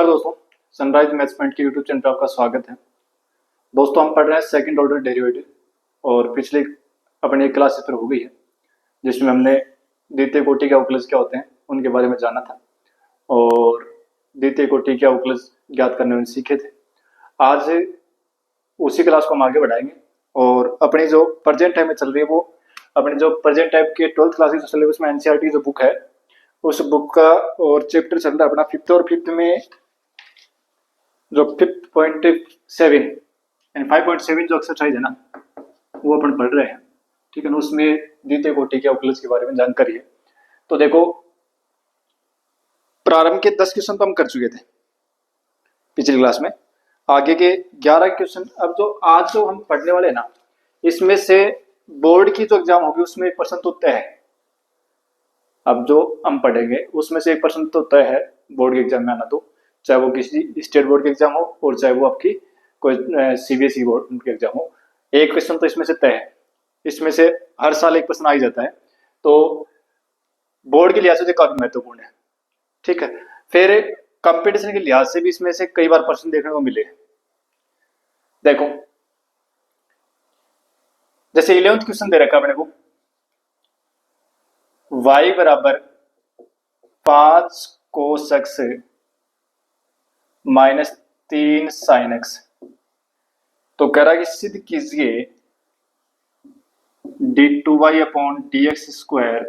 नमस्कार दोस्तों, sunrise maths point के यूट्यूब चैनल पर आपका स्वागत है। दोस्तों, हम पढ़ रहे हैं सेकंड ऑर्डर डेरिवेटिव और पिछले अपनी एक क्लास पर हो गई है जिसमें हमने द्वितीय कोटि के अवकलज क्या होते हैं उनके बारे में जाना था और द्वितीय कोटि के अवकलज ज्ञात करने में सीखे थे। आज उसी क्लास को हम आगे बढ़ाएंगे और अपनी जो प्रेजेंट टाइम में चल रही है वो अपने जो प्रेजेंट टाइप के 12th क्लासेस सिलेबस में एनसीईआरटी जो बुक है उस बुक का और चैप्टर चल रहा है अपना फिफ्थ और फिफ्थ में जो 5.7 यानी 5.7 जो एक्सरसाइज है ना वो अपन पढ़ रहे हैं। ठीक है ना, उसमें द्वितीय कोटि के अवकलज के बारे में जानकारी है। तो देखो, प्रारंभ के 10 क्वेश्चन तो हम कर चुके थे पिछली क्लास में। आगे के 11 क्वेश्चन अब जो आज जो हम पढ़ने वाले हैं ना, इसमें से बोर्ड की जो एग्जाम होगी उसमें 1% तो तय है। अब जो हम पढ़ेंगे उसमें से 1% तो तय है बोर्ड के एग्जाम में आना, तो चाहे वो किसी स्टेट बोर्ड के एग्जाम हो और चाहे वो आपकी कोई सीबीएसई बोर्ड के एग्जाम हो, एक क्वेश्चन तो इसमें से तय है। इसमें से हर साल एक क्वेश्चन आ ही जाता है, तो बोर्ड के लिहाज से काफी महत्वपूर्ण है। ठीक है, फिर कंपटीशन के लिहाज से भी इसमें से कई बार प्रश्न देखने को मिले। देखो, जैसे 11th क्वेश्चन दे रखा है अपने को, y बराबर 5 cos x minus 3 sin x। तो कह रहा है कि सिद्ध कीजिए d2y upon dx square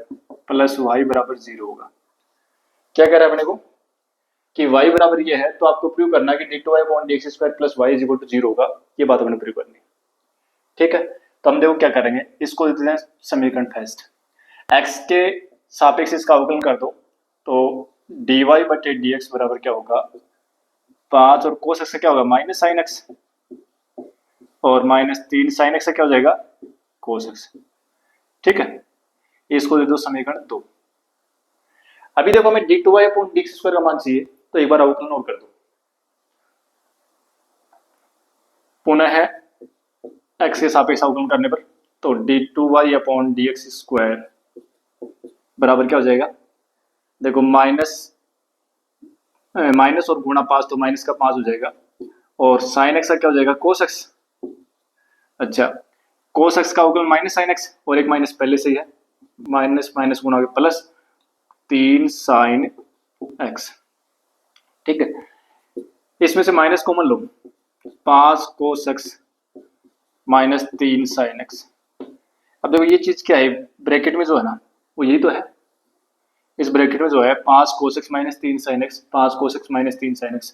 plus y बराबर 0 होगा। क्या कह रहा है अपने को कि y बराबर ये है, तो आपको प्रूव करना है कि d2y upon dx square plus y is equal to 0 होगा। ये बात अपने प्रूव करनी है। ठीक है, तो हम देखो क्या करेंगे, इसको देते हैं समीकरण फर्स्ट। x के सापेक्ष इसका अवकलन कर दो, तो dy बटे dx बराबर क्या होगा 5 और cos x से क्या होगा माइनस sin x और माइनस 3 sin x से क्या हो जाएगा cos x। ठीक है, इसको दे दो समीकरण 2। अभी देखो हमें d2y अपॉन dx स्क्वायर का मान चाहिए, तो एक बार अवकलन और कर दो। पुनः है x के सापेक्ष अवकलन करने पर, तो d2y अपॉन dx स्क्वायर बराबर क्या हो जाएगा, देखो माइनस और गुणा 5 तो माइनस का 5 हो जाएगा और sin x का क्या हो जाएगा cos x। अच्छा, cos x का अवकलन माइनस sin x और एक माइनस पहले से ही है, माइनस माइनस गुणा प्लस 3 sin x। ठीक है, इसमें से माइनस कॉमन लो, 5 cos x minus 3 sin x। अब देखो ये चीज क्या है, ब्रैकेट में जो है ना वो यही तो है। इस ब्रैकेट में जो है 5 cos x minus 3 sin x, 5 cos x minus 3 sin x,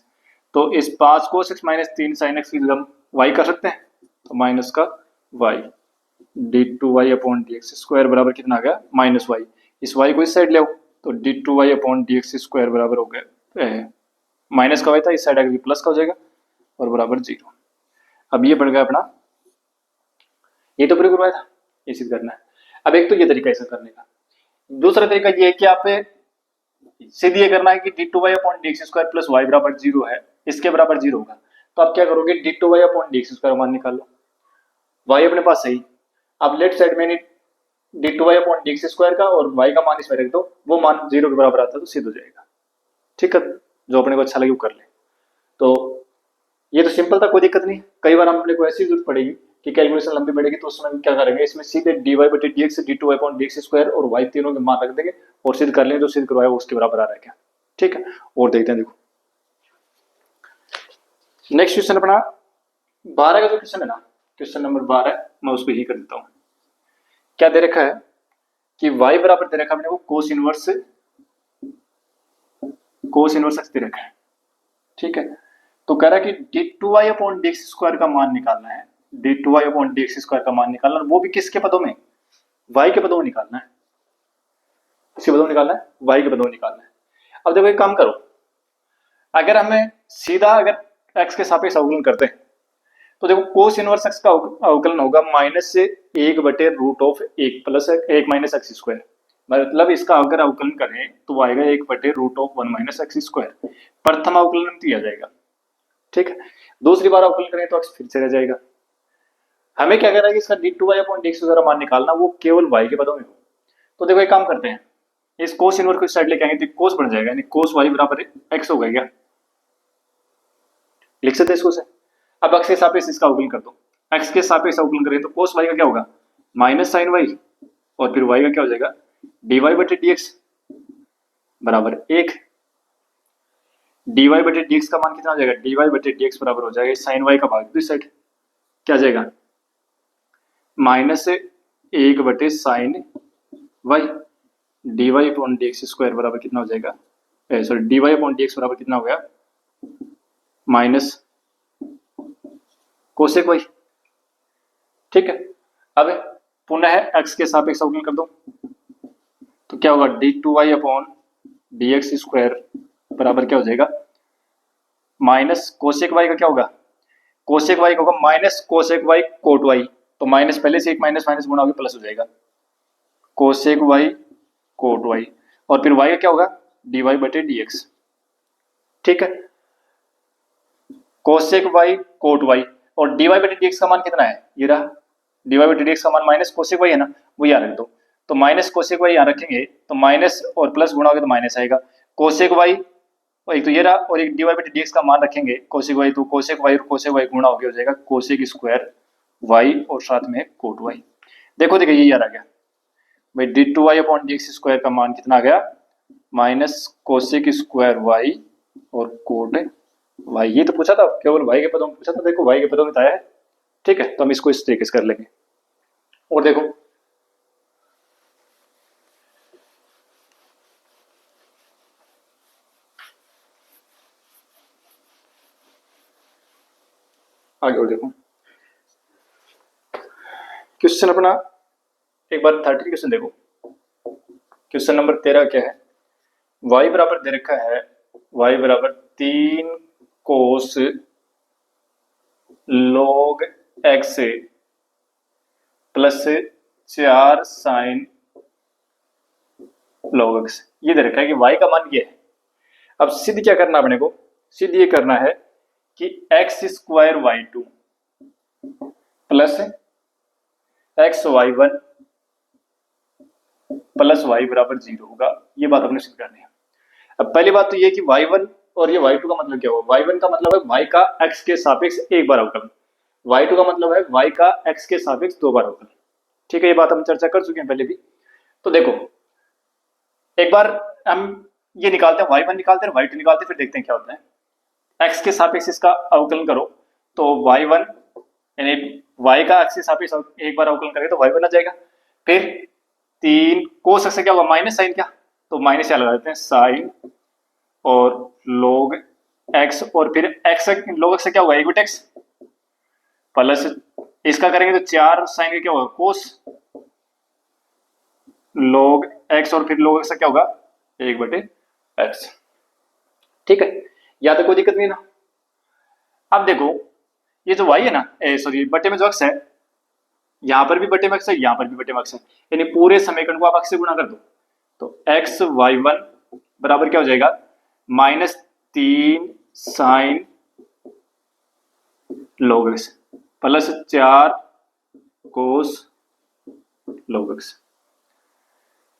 तो इस 5 cos x minus 3 sin x की हम y कर सकते हैं, तो माइनस का y d2y upon dx square बराबर कितना आ गया माइनस y। इस y को इस साइड ले आओ, तो d2y अपॉन dx स्क्वायर बराबर हो गया माइनस का y था, इस साइड आगे प्लस का हो जाएगा और बराबर 0। अब ये बढ़ गया अपना, ये तो प्रूव करवाया था, ये सिद्ध करना है। अब एक तो ये तरीका ऐसा करने का, दूसरा तरीका ये है कि आप सिद्ध ये करना है कि d2y upon dx square plus y बराबर 0 है, इसके बराबर 0 होगा। तो आप क्या करोगे, d2y अपॉन dx स्क्वायर मान निकाल लो, y अपने पास सही। अब लेफ्ट साइड में d2y अपॉन dx स्क्वायर का और y का मान इसमें रख दो, वो मान 0 के बराबर आता है तो सिद्ध हो जाएगा। ठीक है, जो अपने को अच्छा लगे वो कर ले। तो ये तो सिंपल था, कोई दिक्कत नहीं। कई बार हम अपने को ऐसी जरूरत पड़ेगी कि कैलकुलेशन लंबी पड़ेगी, तो उसमें क्या करेंगे, इसमें सीधे dy बटे dx d2y upon dx square और y तीनों के मान रख देंगे और सिद्ध कर लेंगे, जो सिद्ध करवाया उसके बराबर आ रहा है क्या। ठीक है, और देखते हैं। देखो नेक्स्ट क्वेश्चन अपना 12 का जो क्वेश्चन है ना, क्वेश्चन नंबर 12, मैं उसको ही कर देता हूँ। क्या दे रखा है कि y बराबर दे रखा है अपने को कोस इनवर्स x दे रखा है। ठीक है, तो कह रहा है कि d2y अपॉन dx स्क्वायर का मान निकालना है, d2y अपॉन dx स्क्वायर का मान निकालना है, वो भी किसके पदों में, y के पदों में निकालना है। किसके पदों में निकालना है, y के पदों में निकालना है। अब देखो एक काम करो, अगर हमें सीधा अगर x के सापेक्ष अवकलन करते हैं तो देखो कोस इनवर्स x का अवकलन होगा माइनस से 1 बटे root of 1 plus 1 minus x square. मतलब इसका अगर अवकलन करें तो आएगा 1 बटे root of 1 minus x square. प्रथम अवकलन दिया जाएगा। ठीक है, दूसरी बार अवकलन करें तो x फिर से रह जाएगा। हमें क्या करना है कि इसका d2y अपॉन dx वगैरह मान निकालना, वो केवल y के पदों में हो। तो देखो एक काम करते हैं, इस कोस इनवर्स को इस साइड लेके आएंगे तो कोस बन जाएगा, यानी कोस y बराबर x हो गया। लिख सकते हैं इसको से। अब x के सापेक्ष इसका अवकलन कर दो, x के सापेक्ष अवकलन करें तो cos y का क्या होगा माइनस साइन y, और फिर y का क्या हो जाएगा dy बटे dx बराबर 1। dy बटे dx का मान कितना हो जाएगा, dy बटे dx बराबर हो जाएगा साइन y का भाग दूसरी साइड, क्या आ जाएगा माइनस 1 बटे sine y, dy upon dx square बराबर कितना हो जाएगा, सॉरी dy अपॉन dx बराबर कितना हो गया माइनस कोसेक y। ठीक है, अब पुनः x के सापेक्ष अवकलन कर दो तो क्या होगा d2y अपॉन dx स्क्वायर बराबर क्या हो जाएगा माइनस कोसेक y का क्या होगा, कोसेक y का होगा minus cosec y cot y, तो माइनस पहले से एक माइनस माइनस गुणा होकर प्लस हो जाएगा कोसेक y कोट y, और फिर y का क्या होगा dy बटे dx। ठीक है, कोसेक y कोट y और dy बटे dx का मान कितना है, ये रहा dy बटे dx का मान माइनस कोसेक y है ना, वो यहाँ रख दो, तो माइनस कोसेक y यहाँ रखेंगे तो माइनस और प्लस गुणा होगा तो माइनस आएगा, कोसेक y और एक तो ये रहा और एक dy बटे dx का मान रखेंगे कोसेक y, तो कोसेक y और कोसेक y गुणा होकर हो जाएगा कोसेक स्क्वायर y और साथ में कोट y। देखो देखो ये यार आ गया भाई d2y अपॉन dx स्क्वायर का मान कितना आ गया माइनस कोसेक स्क्वायर y और कोट y। ये तो पूछा था केवल y के पदों में पूछा था, देखो y के पदों में बताया है। ठीक है, तो हम इसको इस तरीके से कर लेंगे। और देखो आगे और देखो क्वेश्चन अपना एक बार 13 क्वेश्चन देखो। क्वेश्चन नंबर 13 क्या है, y बराबर दे रखा है y बराबर 3 cos log x plus 4 sine log x, ये दे रखा है कि y का मान ये है। अब सिद्ध क्या करना अपने को, सिद्ध ये करना है कि x square y2 plus X Y one plus Y बराबर 0 होगा, ये बात हमने सिद्ध करनी है। अब पहली बात तो ये कि y1 और ये y2 का मतलब क्या होगा, y1 का मतलब है y का x के सापेक्ष एक बार अवकलन, y2 का मतलब है y का x के सापेक्ष 2 बार अवकलन। ठीक है, ये बात हम चर्चा कर चुके हैं पहले भी। तो देखो एक बार हम ये निकालते हैं y1 निकालते हैं y2 निकालते हैं, फिर देखते हैं क्या होता है। x के सापेक्ष इसका अवकलन करो तो y1 यानी y का x के सापेक्ष एक बार अवकलन करें तो y1 आ जाएगा, फिर 3 कोस x से क्या होगा माइनस साइन, क्या तो माइनस क्या लगा देते हैं साइन और log x, और फिर x log x से क्या होगा एक बटे x प्लस इसका करेंगे तो 4 साइन का क्या होगा कोस log x, और फिर log x से क्या होगा एक बटे x। ठीक है, या तो कोई दिक्कत नहीं ना। अब देखो ये जो y है ना, सॉरी बटे में जो x है, यहां पर भी बटे में x है, यहां पर भी बटे में x है, यानी पूरे समीकरण को आप x से गुणा कर दो तो x y1 बराबर क्या हो जाएगा minus 3 sine log x plus 4 cos log x।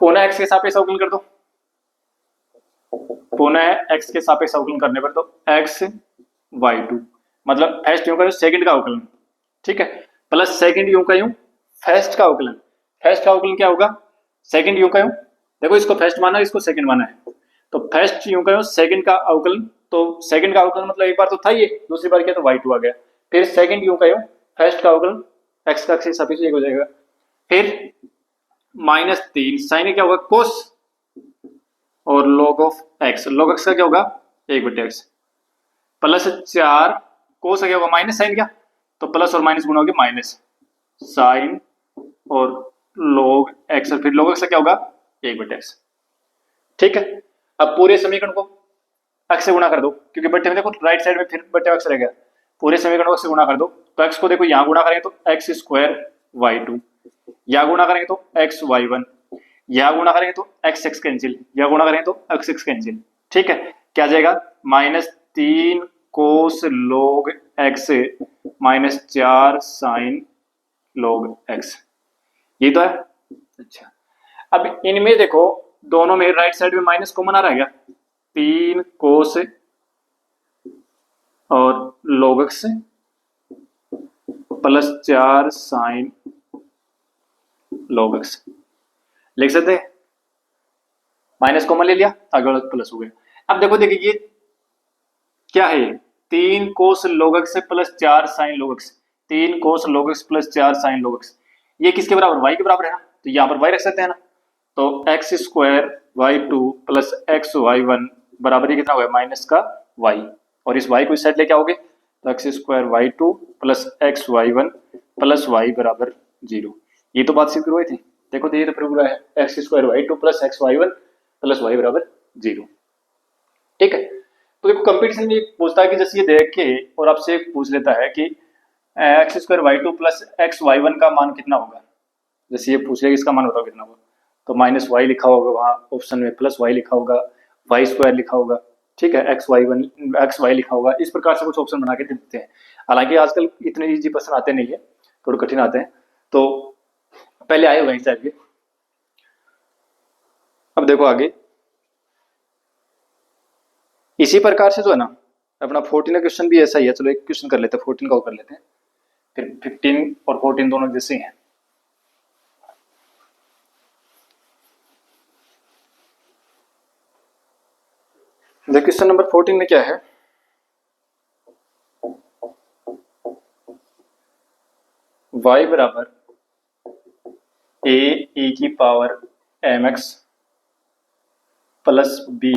पुनः x के सापेक्ष अवकलन कर दो, पुनः x के सापेक्ष अवकलन करने पर तो x y2 मतलब फर्स्ट यूं का यूं सेकंड का अवकलन, ठीक है, प्लस सेकंड यूं का यूं फर्स्ट का अवकलन। फर्स्ट का अवकलन क्या होगा सेकंड यूं का यूं, देखो इसको फर्स्ट माना इसको सेकंड माना है, तो फर्स्ट यूं का यूं सेकंड का अवकलन, तो सेकंड का अवकलन मतलब एक बार तो था ये, दूसरी बार क्या तो y2 आ गया, फिर सेकंड यूं का यूं फर्स्ट का अवकलन x का x सापेक्ष एक हो जाएगा, फिर माइनस 3 साइन क्या होगा कोस और log of x, log x का क्या होगा एक बटे x प्लस 4 कोस क्या होगा माइनस साइन, क्या तो प्लस और माइनस गुणा होगा माइनस साइन और log x, और फिर log x क्या होगा एक बटे x। ठीक है, अब पूरे समीकरण को x से गुणा कर दो, क्योंकि बटे में देखो राइट साइड में फिर बटे x रह गया, पूरे समीकरण को x से गुणा कर दो तो x को देखो यहाँ गुणा करेंगे तो x स्क्वायर y2, या गुणा करेंगे तो x y1, या गुणा करेंगे तो x x कैंसिल, या गुणा करेंगे तो x x कैंसिल। ठीक है, क्या आ जाएगा minus 3 cos log x minus 4 sine log x, ये तो है। अच्छा, अब इनमें देखो दोनों में राइट साइड में माइनस कॉमन आ रहा है क्या, 3 कोस और log x plus 4 sine log x लिख सकते हैं। माइनस कॉमन ले लिया, आगे प्लस हो गया। अब देखो देखिए ये क्या है, 3 cos log x plus 4 sine log x, 3 cos log x plus 4 sine log x, ये किसके बराबर, y के बराबर है ना, तो यहाँ पर y रख सकते हैं ना। तो X square Y two plus X Y one बराबर कितना होगा, माइनस का y, और इस y को इस साइड लेके आओगे तो X square Y two plus X Y one plus Y बराबर 0। ये तो बात सिद्ध हुई थी, देखो तो ये तो प्रूव हुआ है, X square Y two plus X Y one plus Y बराबर 0। ठीक है, तो देखो कंपटीशन में पूछता है कि जैसे ये देख के और आपसे पूछ लेता है कि X square Y two plus X Y one का मान कितना होगा, जैसे ये पूछ लेगा इसका मान बताओ कितना होगा, तो माइनस वाई लिखा होगा वहाँ ऑप्शन में, प्लस वाई लिखा होगा, वाई स्क्वायर लिखा होगा, ठीक है, X Y one X Y लिखा होगा। इस प्रकार से कुछ ऑप्शन बना के दे देते हैं। हालांकि आजकल इतने इजी प्रश्न आते नहीं है, थोड़े कठिन आते हैं, तो पहले आए हुए हैं इस टाइप के। अब देखो आगे इसी प्रकार से जो है ना अपना 14 का क्वेश्चन भी ऐसा ही है। चलो एक क्वेश्चन कर लेते हैं, 14 का कर लेते हैं, फिर 15 और 14 दोनों जैसे हैं। देखो क्वेश्चन नंबर 14 में क्या है, y बराबर ए की power M x plus B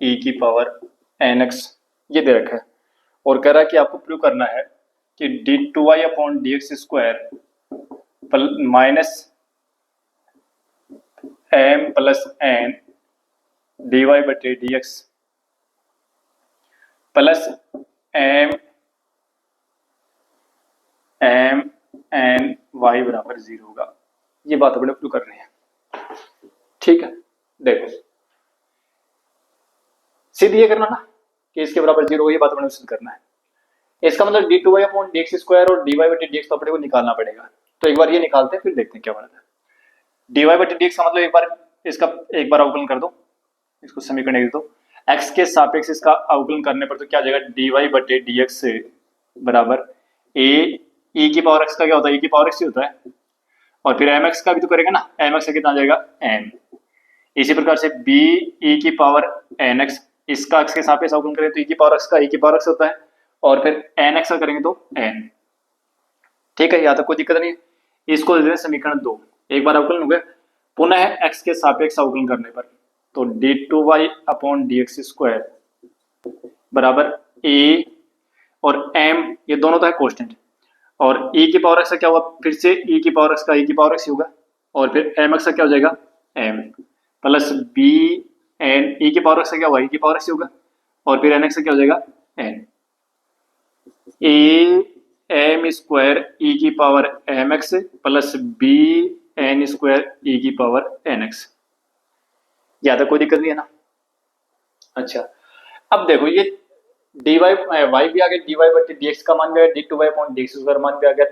E की पावर एन एक्स ये दे रखा है, और कह रहा है कि आपको प्रूव करना है कि D two Y upon D x square minus M plus N D Y बटे D x plus m m N Y बराबर 0 होगा। ये बात अपने प्रूव करनी है। ठीक है, देखो सीधे ये करना ना कि इसके बराबर 0 हो, ये बात अपने सिद्ध करना है। इसका मतलब D two Y upon D x square और डी वाई बटे डी एक्स तो अपने को निकालना पड़ेगा। तो एक बार ये निकालते हैं फिर देखते हैं क्या बनता है। डी वाई बटे डी एक्स का मतलब एक बार इसका एक बार अवकलन कर दो, इसको समीकरण लिख दो, एक्स के सापेक्ष इसका अवकलन करने पर तो क्या आ जाएगा, डी वाई बटे डी एक्स से बराबर ए ई की पावर एक्स का क्या होता है, ई की पावर एक्स ही होता है, और फिर एम एक्स का भी तो करेगा ना, एम एक्स का कितना आ जाएगा एन। इसी प्रकार से बी ई की पावर एन एक्स, इसका एक्स के सापेक्ष अवकलन करें तो ई की पावर एक्स का ई की पावर एक्स होता है, और फिर एन एक्स का करेंगे तो एन। ठीक है, यहाँ तक कोई दिक्कत नहीं। इसको दे दें समीकरण 2, एक बार अवकलन हो गया, पुनः एक्स के सापेक्ष अवकलन करने पर तो D two Y upon D x square बराबर ए और एम, ये दोनों तो है कांस्टेंट, और ई की पावर एक्स का क्या हुआ, फिर से ई की पावर एक्स का ई की पावर एक्स होगा, और फिर एम एक्स का क्या हो जाएगा M plus B N E की पावर एक्स का क्या हुआ, ई की पावर एक्स होगा, और फिर एन एक्स का क्या हो जाएगा एन। ए एम स्क्वायर ई की power M x plus B n square ई की पावर एन एक्स। ज्यादा कोई दिक्कत नहीं है ना। अच्छा, अब देखो ये डी वाई वाई भी आ गया, डी वाई बटे डी एक्स का मान भी आ गया, D two Y upon D x square मान भी आ गया।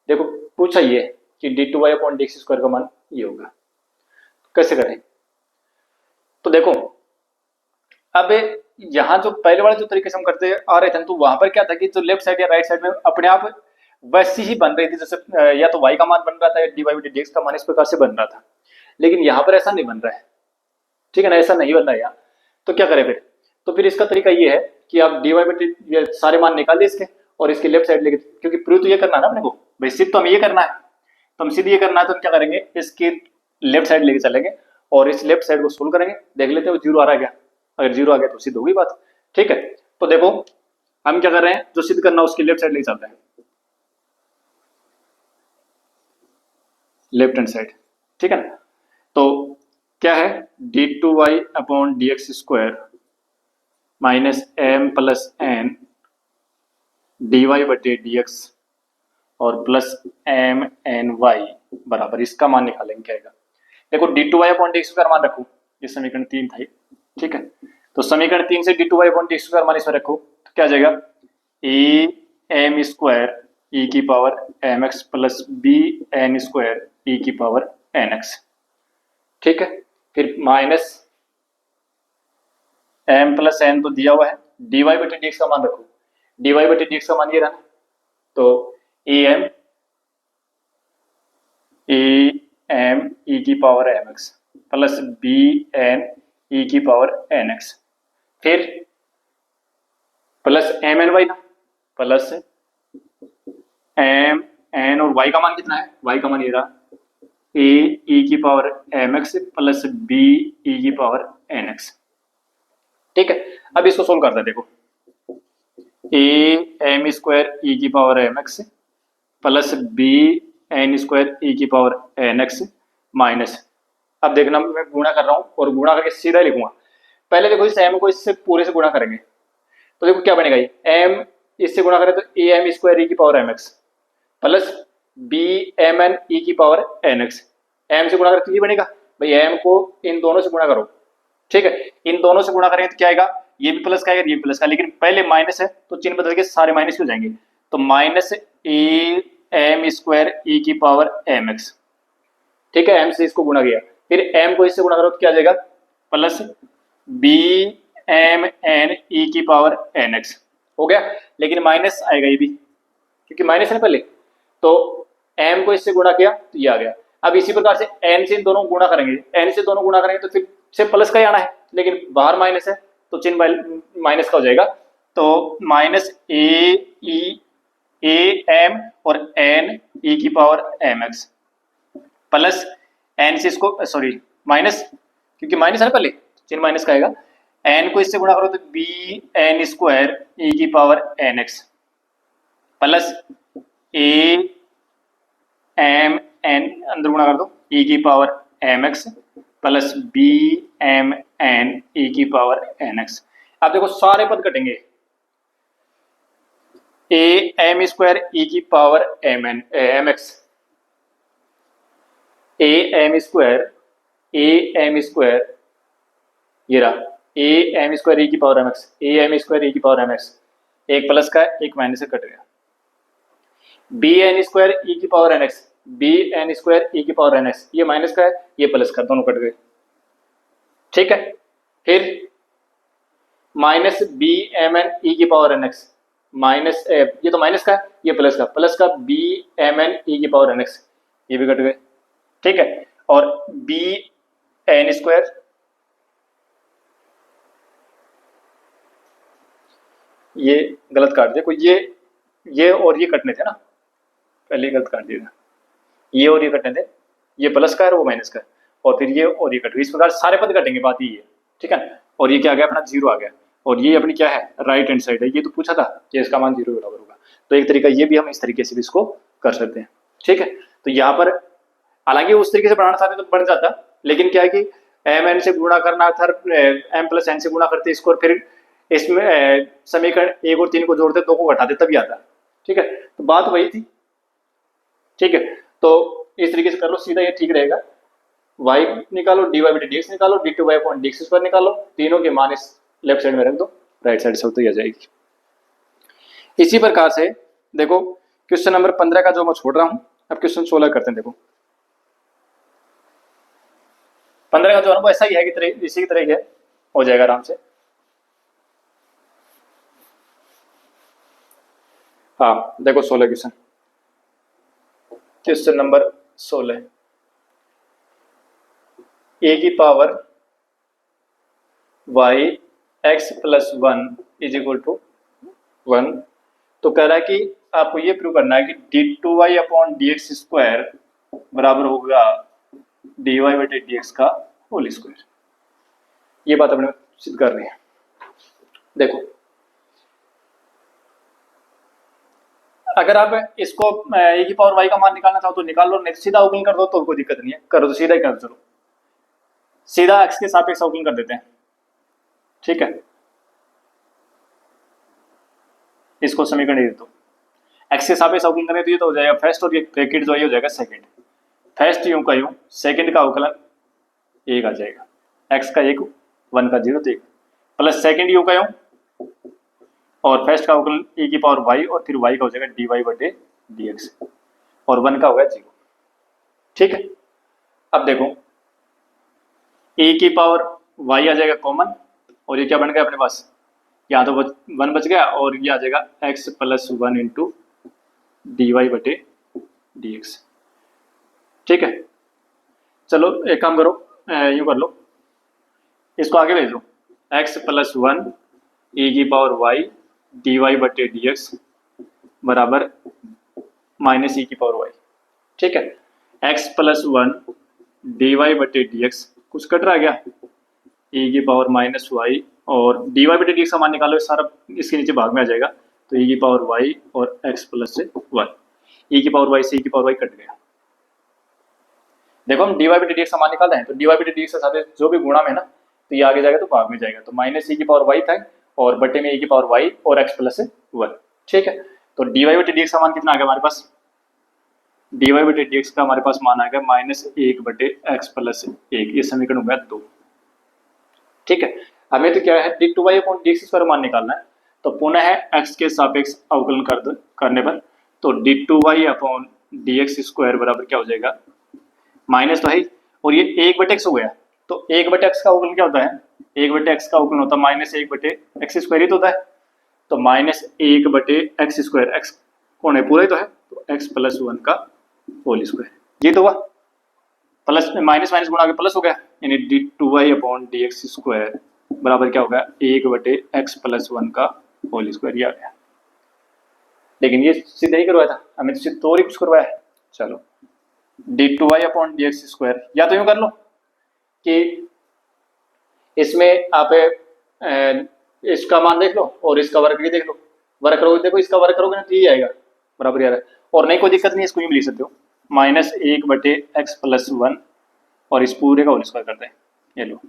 देखो पूछा ये कि D two Y upon D x square का मान ये होगा, कैसे करें। तो देखो अब यहाँ जो पहले वाले जो तरीके से हम करते आ रहे थे तो वहां पर क्या था कि जो लेफ्ट साइड या राइट साइड में अपने आप वैसी ही बन रही थी, जैसे या तो वाई का मान बन रहा था या डी वाई बटे डी एक्स का मान इस प्रकार से बन रहा था, लेकिन यहाँ पर ऐसा नहीं बन रहा है। ठीक है ना, ऐसा नहीं बन रहा है यहाँ। तो क्या करें फिर, तो फिर इसका तरीका ये है कि आप डी वाई बटे ये सारे मान निकाल दे इसके और इसके लेफ्ट साइड लेके, क्योंकि प्रूव तो ये करना है ना अपने को, भाई सिर्फ तो हमें ये करना है, तो हम सीधे ये करना है, तो हम क्या करेंगे इसके लेफ्ट साइड लेके चलेंगे और इस लेफ्ट साइड को सोल्व करेंगे, देख लेते हैं वो 0 आ रहा है क्या, अगर 0 आ गया तो सिद्ध होगी बात। ठीक है, तो देखो हम क्या कर रहे हैं, जो सिद्ध करना है उसकी लेफ्ट साइड लेके चलते हैं, लेफ्ट हैंड साइड। ठीक है ना, तो क्या है D two Y upon D x square minus M plus N D Y बटे डी एक्स और प्लस एम एन वाई बराबर, इसका मान निकालेंगे क्या आएगा। देखो D two Y upon D x square मान रखो, ये समीकरण 3 था। ठीक है, तो समीकरण 3 से D two Y upon D x square मान इसमें रखो तो क्या आ जाएगा, ए एम स्क्वायर ई की power M x plus B n square ई की पावर एन एक्स। ठीक है, फिर माइनस एम प्लस एन तो दिया हुआ है, डी वाई बटे डी एक्स का मान रखो, डी वाई बटे डी एक्स का मान ये रहा, तो ए एम ई की power M x plus B N E की पावर एन एक्स, फिर प्लस एम एन वाई ना, प्लस एम एन और वाई का मान कितना है, वाई का मान ये रहा ए ई की power M x plus B E की पावर एन एक्स। ठीक है, अब इसको सोल्व करते हैं। देखो ए एम स्क्वायर ई की power M x plus B n square ई की पावर एन एक्स माइनस, अब देखना मैं गुणा कर रहा हूं और गुणा करके सीधा लिखूंगा। पहले देखो इस एम को इससे पूरे से गुणा करेंगे तो देखो क्या बनेगा, ये एम इससे गुणा करें तो ए एम स्क्वायर ई की power M x plus B M N E की पावर एन एक्स, एम से गुणा करें तो ये बनेगा भाई, एम को इन दोनों से गुणा करो। ठीक है, इन दोनों से गुणा करेंगे तो क्या आएगा, ये भी प्लस का आएगा ये भी प्लस का, लेकिन पहले माइनस है तो चिन्ह बदल के सारे माइनस हो जाएंगे, तो माइनस ए एम स्क्वायर ई की पावर एम एक्स। ठीक है, एम से इसको गुणा किया, फिर एम को इससे गुणा करो तो क्या आ जाएगा, plus B M N E की पावर एन एक्स हो गया, लेकिन माइनस आएगा ये भी क्योंकि माइनस है ना पहले, तो एम को इससे गुणा किया तो ये आ गया। अब इसी प्रकार से एन से इन दोनों गुणा करेंगे, एन से दोनों गुणा करेंगे तो फिर से प्लस का ही आना है, लेकिन बाहर माइनस है तो चिन्ह माइनस का हो जाएगा, तो माइनस ए एम और एन ई की power M x plus N से इसको सॉरी माइनस, क्योंकि माइनस है ना पहले चिन्ह माइनस का आएगा, एन को इससे गुणा करो तो बी एन स्क्वायर ई की power N X plus A M N अंदर गुणा कर दो ई की power M x plus B M N E की पावर एन एक्स। अब देखो सारे पद कटेंगे, ए एम स्क्वायर ई की power m n m x, a m square ये रहा ए एम स्क्वायर ई की power M x, a m square ई की पावर एम एक्स, एक प्लस का एक माइनस से कट गया, बी एन स्क्वायर ई की power N x, b n square ई की पावर एन एक्स, ये माइनस का है ये प्लस का, दोनों कट गए। ठीक है, फिर minus B M N E की पावर एन एक्स माइनस, ये तो माइनस का है ये प्लस का बी एम एन ई की पावर एन एक्स, ये भी कट गए। ठीक है, और बी एन स्क्वायर ये गलत काट दिया, कोई ये और ये कटने थे ना, पहले गलत काट दिया, ये और ये कटने थे, ये प्लस का है और वो माइनस का है, और फिर ये और ये कट गई, इस प्रकार सारे पद कटेंगे, बात ये है। ठीक है, और ये क्या आ गया अपना जीरो आ गया, और ये अपनी क्या है राइट हैंड साइड है, ये तो पूछा था कि इसका मान जीरो बराबर होगा, तो एक तरीका ये भी हम इस तरीके से भी इसको कर सकते हैं। ठीक है, तो यहाँ पर हालांकि उस तरीके से बढ़ाना चाहते तो बढ़ जाता, लेकिन क्या है कि एम एन से गुणा करना था, एम प्लस एन से गुणा करते इसको, और फिर इसमें समीकरण एक और तीन को जोड़ते दो को घटाते तभी आता। ठीक है, तो बात वही थी। ठीक है, तो इस तरीके से कर लो सीधा, ये ठीक रहेगा। y निकालो, dy बटे dx निकालो, d2y अपॉन dx स्क्वायर निकालो, तीनों के मान इस लेफ्ट साइड में रख दो, राइट साइड से तो आ जाएगी। इसी प्रकार से देखो क्वेश्चन नंबर 15 का जो मैं छोड़ रहा हूं, अब क्वेश्चन 16 करते हैं। देखो 15 का जो अनुभव ऐसा ही है कि इसी की तरह है, हो जाएगा आराम से। हाँ देखो 16 क्वेश्चन नंबर 16, ए की power Y X plus 1 is equal to 1, तो कह रहा है कि आपको ये प्रूव करना है कि d2y अपॉन dx स्क्वायर बराबर होगा dy बटे dx का होल स्क्वायर। ये बात अपने सिद्ध कर रही है। देखो अगर आप इसको ए की पावर y का मान निकालना चाहो तो निकाल लो, नहीं सीधा अवकलन कर दो तो कोई दिक्कत नहीं है, करो तो सीधा ही कर, चलो सीधा x के सापेक्ष अवकलन कर देते हैं। ठीक है, इसको समीकरण दे दो, x के सापेक्ष अवकलन करें तो ये तो हो जाएगा फर्स्ट, और ये ब्रैकेट जो है हो जाएगा सेकंड, फर्स्ट यूं का यूं, सेकंड का अवकलन एक आ जाएगा, x का एक 1 का 0 तो एक, प्लस सेकंड यूं का यूं, और फर्स्ट का अवकलन e की पावर y, और फिर y का हो जाएगा dy बटे dx, और 1 का होगा 0। ठीक है, अब देखो e की पावर y आ जाएगा कॉमन, और ये क्या बन गया अपने पास यहाँ तो 1 बच गया और ये आ जाएगा x plus 1 into d Y बटे डी एक्स। ठीक है, चलो एक काम करो, यूँ कर लो, इसको आगे भेज दो, x प्लस 1 ई की पावर y डी वाई बटे डी एक्स बराबर माइनस ई की पावर y। ठीक है, x प्लस 1 डी वाई बटे डी एक्स कुछ कट रहा क्या, ई की पावर माइनस वाई और डी वाई बटे डी एक्स का मान निकालो, सारा इसके नीचे भाग में आ जाएगा, तो ई की पावर y और x प्लस से 1, ई की पावर y से ई की पावर y कट गया। देखो हम डी वाई बटे डी एक्स का मान निकाल रहे हैं, तो डी वाई बटे डी एक्स के साथ जो भी गुणा में ना, तो ये आगे जाएगा तो भाग में जाएगा, तो माइनस ई की पावर y था और बटे में ई की पावर y और x प्लस से 1। ठीक है, तो डी वाई बटे डी एक्स का मान कितना आ गया हमारे पास, डी वाई बटे डी एक्स का हमारे पास मान आ गया -1 बटे एक्स प्लस 1, ये समीकरण हो गया 2। ठीक है, हमें तो क्या है D two Y upon D x square मान निकालना है, तो पुनः है एक्स के सापेक्ष अवकलन करने पर, तो D two Y upon D x square बराबर क्या हो जाएगा, माइनस तो है और ये 1 बटे एक्स हो गया, तो 1 बटे एक्स का अवकलन क्या होता है, 1 बटे एक्स का अवकलन होता है -1 बटे एक्स स्क्वायर ही तो होता है, तो -1 बटे एक्स स्क्वायर, एक्स कौन है पूरा ही तो है, तो एक्स प्लस 1 का होल स्क्वायर, ये तो हुआ, प्लस माइनस माइनस गुणा के प्लस हो गया, यानी d two Y upon D x square बराबर क्या होगा 1 बटे एक्स प्लस 1 का होल स्क्वायर, ये आ गया। लेकिन ये सीधा ही करवाया था, हमें तो सीधा तो ही कुछ करवाया है। चलो d two Y upon D x square, या तो यूँ कर लो कि इसमें आप इसका मान देख लो और इसका वर्ग भी देख लो, वर्ग करोगे, देखो इसका वर्ग करोगे ना तो ये आएगा बराबर यार, और नहीं कोई दिक्कत नहीं, इसको भी लिख सकते हो -1 बटे एक्स प्लस 1 और इस पूरे का होल स्क्वायर करते हैं, ये लो,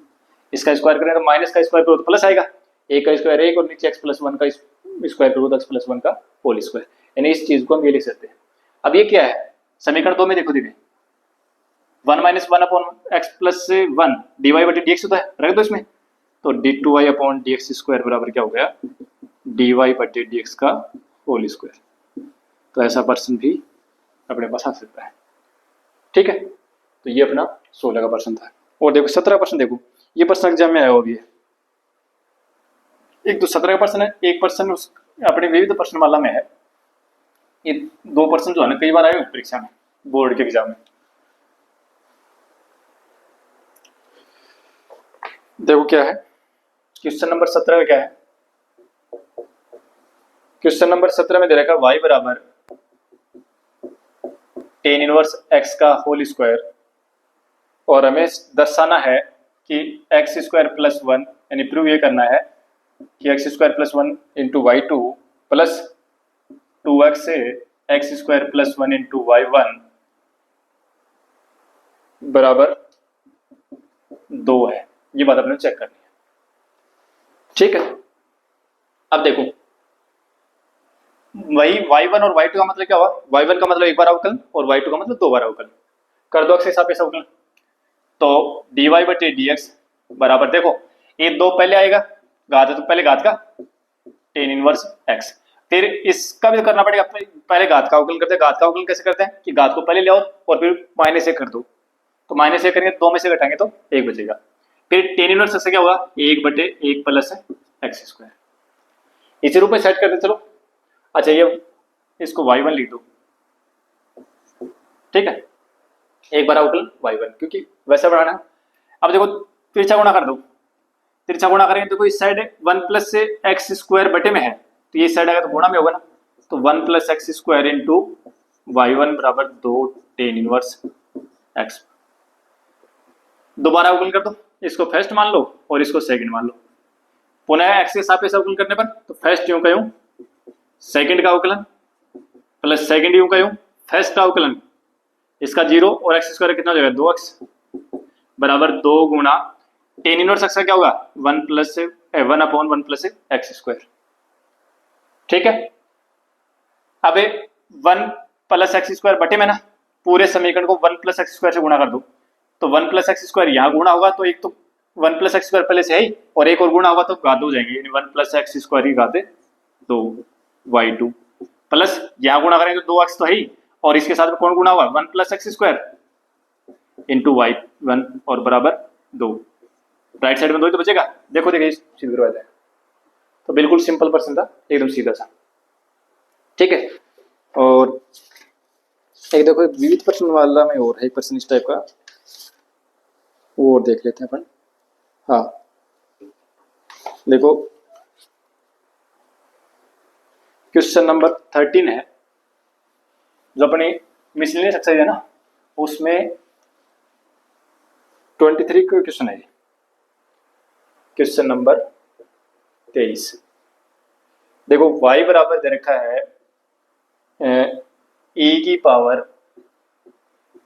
इसका स्क्वायर करें तो माइनस का स्क्वायर करो तो प्लस आएगा, 1 का स्क्वायर 1 और नीचे एक्स प्लस 1 का स्क्वायर करो तो एक्स प्लस 1 का होल स्क्वायर, यानी इस चीज को हम ये लिख सकते हैं। अब ये क्या है, समीकरण 2 में देखो दीदी 1 - 1 upon x plus 1 d Y बटे डी एक्स होता है, रख दो इसमें, तो D two Y upon D x square बराबर क्या हो गया डी वाई बटे डी एक्स का होल स्क्वायर, तो ऐसा पर्सन भी अपने पास आ सकता है। ठीक है, तो ये अपना 16 का पर्सन था, और देखो 17 पर्सन, देखो ये पर्सन एग्जाम में आया हुआ भी है, एक तो 17 का पर्सन है, एक पर्सन उस अपने विविध पर्सन माला में है, ये 2 पर्सन जो है ना कई बार आए हुए परीक्षा में, बोर्ड के एग्जाम में। देखो क्या है क्वेश्चन नंबर 17 में, क्या है क्वेश्चन नंबर 17 में दे रखा y बराबर tan इनवर्स x का होल स्क्वायर, और हमें दर्शाना है कि x स्क्वायर प्लस 1, यानी प्रूव ये करना है कि x square plus 1 into y2 plus 2x से x square plus 1 into y1 बराबर 2 है, ये बात अपने चेक करनी है। ठीक है, अब देखो वही y1 और y2 का मतलब क्या हुआ, y1 का मतलब एक बार अवकलन और y2 का मतलब 2 बार अवकलन, कर दो अक्ष सापेक्ष अवकलन, तो dy बटे dx बराबर, देखो ये 2 पहले आएगा, घात है तो पहले घात का tan इनवर्स x, फिर इसका भी तो करना पड़ेगा, पहले घात का अवकलन करते हैं, घात का अवकलन कैसे करते हैं कि घात को पहले ले आओ और फिर -1 कर दो, तो -1 करेंगे 2 में से घटाएंगे तो 1 बचेगा, फिर tan इनवर्स से क्या होगा 1 बटे 1 प्लस एक्स स्क्वायर, इसी रूप में सेट करते चलो। अच्छा ये इसको y1 लिख दो, ठीक है, एक बार अवकलन y1 क्योंकि वैसा बढ़ाना। अब देखो तिरछा गुणा कर दो, तिरछा गुणा करेंगे तो इस साइड 1 प्लस से एक्स स्क्वायर बटे में है, तो ये साइड आएगा तो गुणा में होगा ना, तो 1 plus x square into y1 बराबर 2 tan इनवर्स x। दोबारा अवकलन कर दो, इसको फर्स्ट मान लो और इसको सेकंड मान लो, पुनः x के सापेक्ष अवकलन करने पर तो फर्स्ट यूं का यूं, सेकंड का अवकलन प्लस सेकंड यूं का यूं, फर्स्ट का अवकलन, इसका 0 और एक्स स्क्वायर कितना हो जाएगा 2x बराबर 2 गुणा tan इनवर्स x का क्या होगा 1 अपॉन 1 प्लस एक्स स्क्वायर। ठीक है, अब 1 प्लस एक्स स्क्वायर बटे में ना पूरे समीकरण को 1 प्लस एक्स स्क्वायर से गुणा कर दो, तो 1 प्लस एक्स स्क्वायर यहाँ गुणा होगा, तो एक तो 1 प्लस एक्स स्क्वायर पहले से है ही, और एक और गुणा होगा तो घात हो जाएंगे, यानी 1 प्लस एक्स स्क्वायर ही घाते 2 y2 प्लस यहाँ गुणा करेंगे तो 2x तो है ही, और इसके साथ में कौन गुणा होगा 1 plus x square into y1 और बराबर 2, राइट साइड में 2 ही तो बचेगा। देखो देखिए सीधे करवाया जाए, तो बिल्कुल सिंपल प्रश्न था, एकदम सीधा सा। ठीक है, और एक देखो विविध प्रश्न वाला में और है एक प्रश्न इस टाइप का, वो और देख लेते हैं अपन। हाँ देखो, क्वेश्चन नंबर 13 है, जो अपनी मिसलेनियस एक्सरसाइज है ना, उसमें 23 का क्वेश्चन है। क्वेश्चन नंबर 23 देखो, y बराबर दे रखा है e की power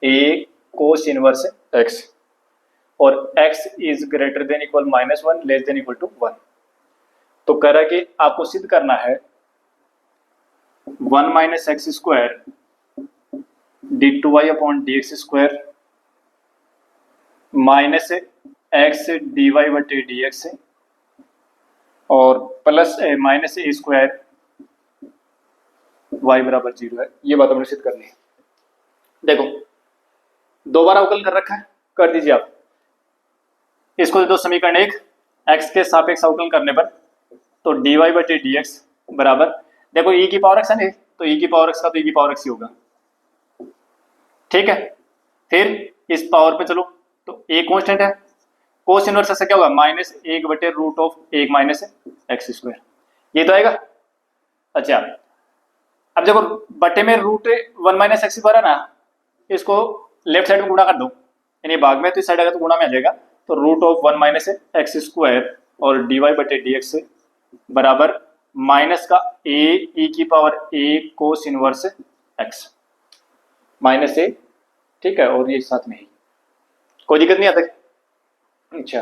a cos inverse x और x is greater than equal -1 less than equal to 1। तो कह रहा है कि आपको सिद्ध करना है 1 minus x square d2y upon dx square minus x dy बटे dx और plus minus a square y बराबर 0 है। ये बात हमने सिद्ध करनी है। देखो दोबारा अवकलन कर रखा है, कर दीजिए आप इसको। दो समीकरण, एक x के सापेक्ष अवकलन करने पर तो dy बटे dx बराबर, देखो e की पावर x है ना, तो e की पावर x का तो e की पावर x ही होगा। ठीक है, फिर इस पावर पे चलो तो a कांस्टेंट है, कोस इनवर्स से क्या होगा -1 बटे root of 1 minus x square, ये तो आएगा। अच्छा अब देखो बटे में रूट 1 माइनस एक्स स्क्वायर है ना, इसको लेफ्ट साइड में गुणा कर दो, यानी भाग में तो इस साइड आएगा तो गुणा में आ जाएगा, तो root of 1 minus x square और डी वाई बटे डी एक्स बराबर माइनस का ए ई की power a cos inverse x minus a. ठीक है, और ये साथ में ही कोई दिक्कत नहीं आता। अच्छा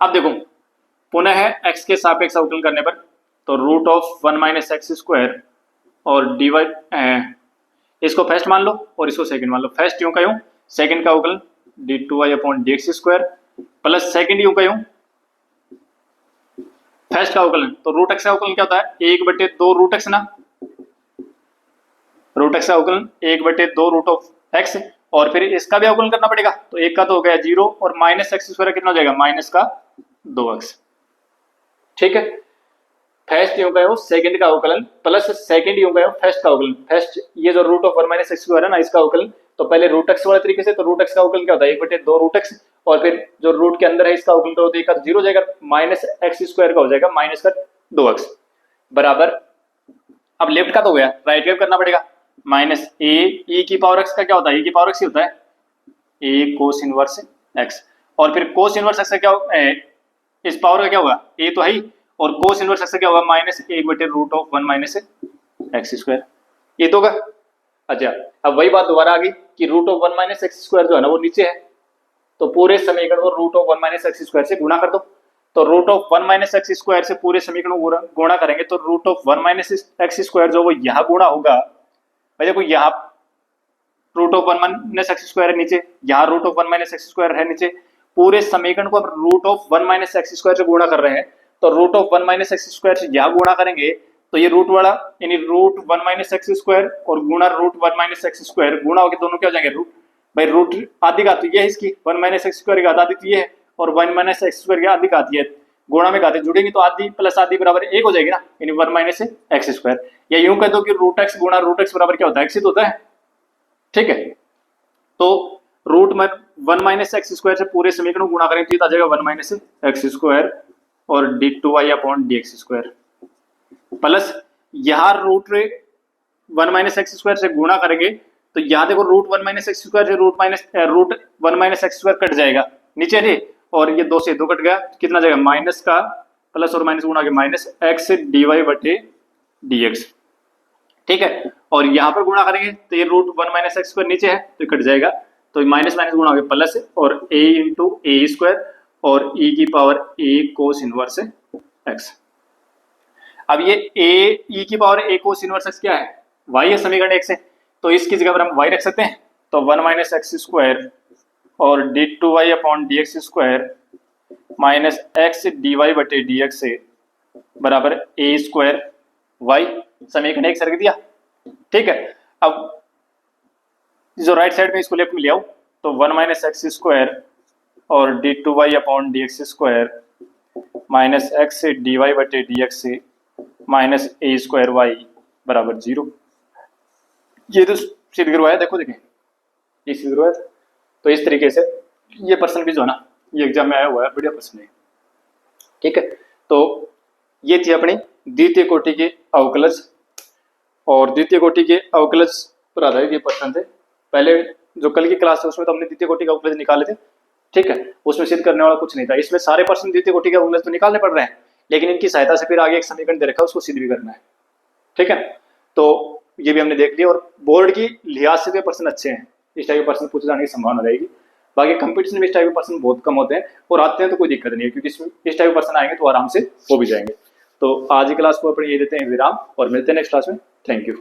अब देखो पुनः है x के सापेक्ष अवकलन करने पर तो root of 1 minus x square और डी वाई, इसको फर्स्ट मान लो और इसको सेकंड मान लो। फर्स्ट यूं का यूं, सेकंड का अवकलन d2y upon dx square plus second यूं का यूं फर्स्ट का अवकलन, तो रूट x का अवकलन क्या होता है 1/2 रूट x ना, रूट x का अवकलन 1/2 रूट ऑफ x, और फिर इसका भी अवकलन करना पड़ेगा, तो एक का तो हो गया 0 और माइनस एक्स स्क्वायर कितना हो जाएगा माइनस का 2x। ठीक है, फर्स्ट यूं का सेकंड का अवकलन प्लस सेकंड यूं का फर्स्ट का अवकलन। फर्स्ट ये जो root of 1 minus x square है ना, इसका अवकलन तो पहले रूट x वाले तरीके से, तो रूट x का अवकलन क्या होता है 1/2 रूट x, और फिर जो रूट के अंदर है इसका अवकलन करो तो एक का 0 हो जाएगा, माइनस एक्स स्क्वायर का हो जाएगा माइनस का 2x बराबर। अब लेफ्ट का तो हो गया, राइट का करना पड़ेगा, माइनस ए ई की पावर एक्स का क्या होता है, ई की पावर एक्स ही होता है ए कोस इनवर्स एक्स, और फिर कोस इनवर्स एक्स का क्या इस पावर का क्या होगा ए तो है ही, और कोस इनवर्स एक्स का क्या होगा -1/√1 माइनस एक्स स्क्वायर, ये तो होगा। अच्छा अब वही बात दोबारा आ गई कि root of 1 minus x square जो है ना वो नीचे है, तो पूरे समीकरण को root of 1 minus x square से गुणा कर दो, तो root of 1 minus x square से पूरे समीकरण को गुणा करेंगे तो root of 1 minus x square जो वो यहाँ गुणा होगा। भाई देखो यहाँ root of 1 minus x square है नीचे, यहाँ root of 1 minus x square है नीचे, पूरे समीकरण को root of 1 minus x square से गुणा कर रहे हैं, तो root of 1 minus x square से यहाँ गुणा करेंगे तो ये रूट वाला यानी रूट 1 माइनस एक्स स्क्वायर और गुणा रूट 1 माइनस एक्स स्क्वायर गुणा होकर दोनों क्या हो जाएंगे रूट, भाई रूट आधी घात ये है इसकी 1 माइनस एक्स स्क्वायर की घात आधी ये है और 1 माइनस एक्स स्क्वायर की आधी घात ये है, गुणा में घातें जुड़ेंगी तो आधी प्लस आधी बराबर 1 हो जाएगी ना, यानी 1 माइनस एक्स स्क्वायर, या यूं कह दो कि रूट एक्स गुणा रूट एक्स बराबर क्या होता है एक्स ही तो होता है। ठीक है, तो रूट 1 माइनस एक्स स्क्वायर से पूरे समीकरण को गुणा करें तो ये आ जाएगा 1 माइनस एक्स स्क्वायर और d2y upon dx square plus यहाँ रूट 1 माइनस एक्स स्क्वायर से गुणा करेंगे तो यहाँ देखो रूट 1 माइनस एक्स स्क्वायर से root 1 minus x square cut जाएगा नीचे थे, और ये 2 से 2 कट गया, कितना जाएगा माइनस का प्लस और माइनस गुणा के माइनस एक्स डी वाई बटे डी एक्स। ठीक है, और यहाँ पर गुणा करेंगे तो ये रूट 1 माइनस एक्स स्क्वायर नीचे है तो कट जाएगा, तो माइनस माइनस गुणा हो प्लस और a इंटू ए स्क्वायर और e की power a cos inverse x. अब ये a e की power a cos inverse x क्या है y है समीकरण 1 से, तो इसकी जगह पर हम y रख सकते हैं, तो 1 माइनस एक्स स्क्वायर और d2y upon dx square minus x d Y बटे डी एक्स बराबर a स्क्वायर y, समीकरण 1 से रख दिया। ठीक है, अब जो राइट साइड में इसको लेफ्ट में ले आओ तो 1 माइनस एक्स स्क्वायर और d2y upon dx square minus x d Y बटे D x minus a square y बराबर 0। ये तो सिद्ध करवाया, देखो देखें ये सिद्ध करवाया था। तो इस तरीके से ये पर्सन भी जो है ना ये एग्जाम में आया हुआ है, बढ़िया पर्सन है। ठीक है, तो ये थी अपनी द्वितीय कोटि के अवकलज, और द्वितीय कोटि के अवकलज पर आधारित ये प्रश्न थे। पहले जो कल की क्लास है उसमें तो हमने द्वितीय कोटि का अवकलज निकाले थे। ठीक है, उसमें सिद्ध करने वाला कुछ नहीं था। इसमें सारे प्रश्न द्वितीय कोटि के अवकलज तो निकालने पड़ रहे हैं, लेकिन इनकी सहायता से फिर आगे एक समीकरण दे रखा है उसको सिद्ध भी करना है। ठीक है, तो ये भी हमने देख लिया, और बोर्ड की लिहाज से भी प्रश्न अच्छे हैं, इस टाइप के प्रश्न पूछे जाने की संभावना रहेगी। बाकी कंपटीशन में इस टाइप के प्रश्न बहुत कम होते हैं, और आते हैं तो कोई दिक्कत नहीं है, क्योंकि इस टाइप के प्रश्न आएंगे तो आराम से हो भी जाएंगे। तो आज की क्लास को अपने ये देते हैं विराम, और मिलते हैं नेक्स्ट क्लास में। Thank you.